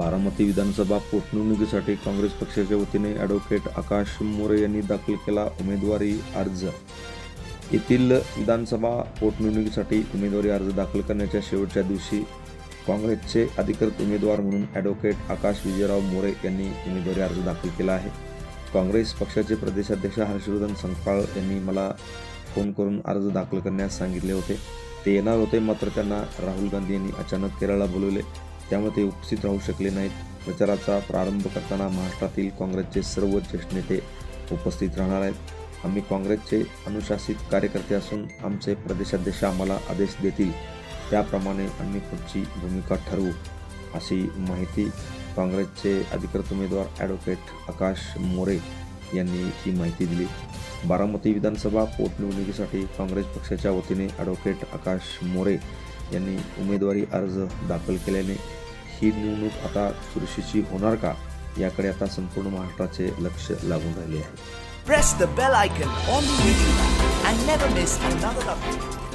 बारामती विधानसभा पोटनिवडणुकीसाठी काँग्रेस पक्षाच्या वतीने ॲडव्होकेट आकाश मोरे यांनी दाखल केला उमेदवारी अर्ज। येथील विधानसभा पोटनिवडणुकीसाठी उमेदवारी अर्ज दाखल करण्याच्या शेवटच्या दिवशी काँग्रेसचे अधिकृत उमेदवार म्हणून ॲडव्होकेट आकाश विजयराव मोरे यांनी उमेदवारी अर्ज दाखल केला आहे। काँग्रेस पक्षाचे प्रदेशाध्यक्ष हर्षवर्धन संकपाळ यांनी मला फोन करून अर्ज दाखल करण्यास सांगितले होते। ते येणार होते, मात्र त्यांना राहुल गांधी यांनी अचानक केरळला बोलवले, त्यामुळे ते उपस्थित राहू शकले नाहीत। प्रचाराचा प्रारंभ करताना महाराष्ट्रातील काँग्रेसचे सर्व ज्येष्ठ नेते उपस्थित राहणार आहेत। आम्ही काँग्रेसचे अनुशासित कार्यकर्ते असून आमचे प्रदेशाध्यक्ष आम्हाला आदेश देतील त्याप्रमाणे आम्ही पुढची भूमिका ठरवू, अशी माहिती काँग्रेसचे अधिकृत उमेदवार ॲडव्होकेट आकाश मोरे यांनी ही माहिती दिली। बारामती विधानसभा पोटनिवडणुकीसाठी काँग्रेस पक्षाच्या वतीने ॲडव्होकेट आकाश मोरे यांनी उमेदवारी अर्ज दाखल केल्याने ही निवडणूक आता चुरशीची होणार का, याकडे आता संपूर्ण महाराष्ट्राचे लक्ष लागून राहिले आहे। Press the bell icon on the YouTube app and never miss another update.